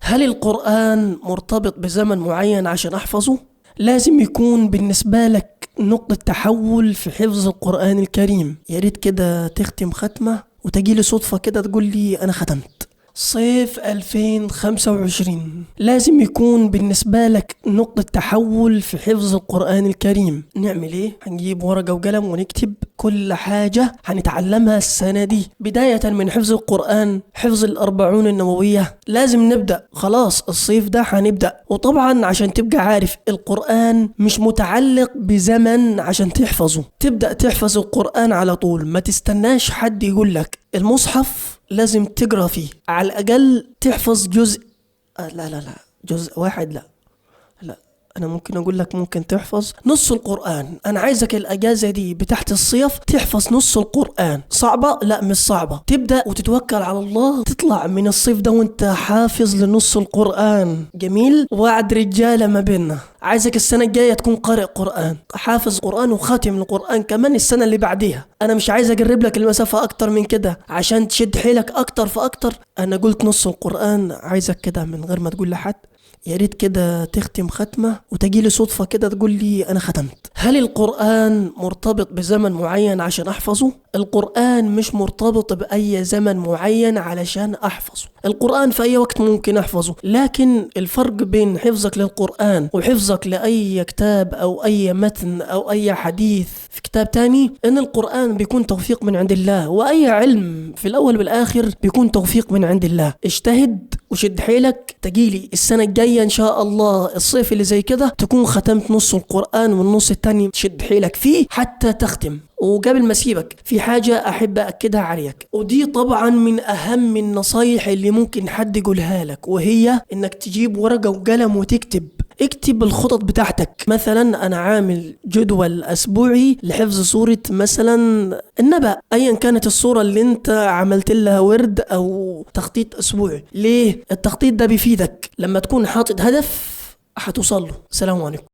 هل القرآن مرتبط بزمن معين عشان أحفظه؟ لازم يكون بالنسبة لك نقطة تحول في حفظ القرآن الكريم. يا ريت كده تختم ختمة وتجيلي صدفة كده تقول لي أنا ختمت. صيف 2025 لازم يكون بالنسبة لك نقطة تحول في حفظ القرآن الكريم. نعمل ايه؟ هنجيب ورقة وقلم ونكتب كل حاجة هنتعلمها السنة دي، بداية من حفظ القرآن، حفظ الأربعون النووية. لازم نبدأ، خلاص الصيف ده هنبدأ. وطبعا عشان تبقى عارف القرآن مش متعلق بزمن عشان تحفظه، تبدأ تحفظ القرآن على طول، ما تستناش حد يقول لك. المصحف لازم تقرأ فيه، على الأقل تحفظ جزء. لا جزء واحد لا، أنا ممكن أقول لك ممكن تحفظ نص القرآن. أنا عايزك الأجازة دي بتاعت الصيف تحفظ نص القرآن. صعبة؟ لا مش صعبة. تبدأ وتتوكل على الله، تطلع من الصيف ده وانت حافظ لنص القرآن. جميل. وعد رجالة ما بيننا، عايزك السنة الجاية تكون قارئ قرآن، حافظ قرآن وخاتم القرآن كمان السنة اللي بعديها. أنا مش عايز أقرب لك المسافة أكتر من كده عشان تشد حيلك أكتر فأكتر. أنا قلت نص القرآن، عايزك كده من غير ما تقول لحد. يا ريت كده تختم ختمة وتجيلي صدفة كده تقول لي أنا ختمت. هل القرآن مرتبط بزمن معين عشان أحفظه؟ القرآن مش مرتبط بأي زمن معين علشان أحفظه. القرآن في أي وقت ممكن أحفظه، لكن الفرق بين حفظك للقرآن وحفظك لأي كتاب أو أي متن أو أي حديث في كتاب تاني، إن القرآن بيكون توفيق من عند الله، وأي علم في الأول والآخر بيكون توفيق من عند الله. اجتهد وشد حيلك، تجيلي السنة الجاية إن شاء الله الصيف اللي زي كده تكون ختمت نص القرآن، والنص التاني تشد حيلك فيه حتى تختم. وقبل ما اسيبك في حاجة أحب أكدها عليك، ودي طبعا من أهم النصايح اللي ممكن حد يقولها لك، وهي إنك تجيب ورقة وقلم وتكتب. اكتب الخطط بتاعتك. مثلا أنا عامل جدول أسبوعي لحفظ سورة مثلا النبأ، أيا كانت الصورة اللي انت عملت لها ورد أو تخطيط أسبوعي. ليه؟ التخطيط ده بيفيدك لما تكون حاطط هدف هتوصل له. السلام عليكم.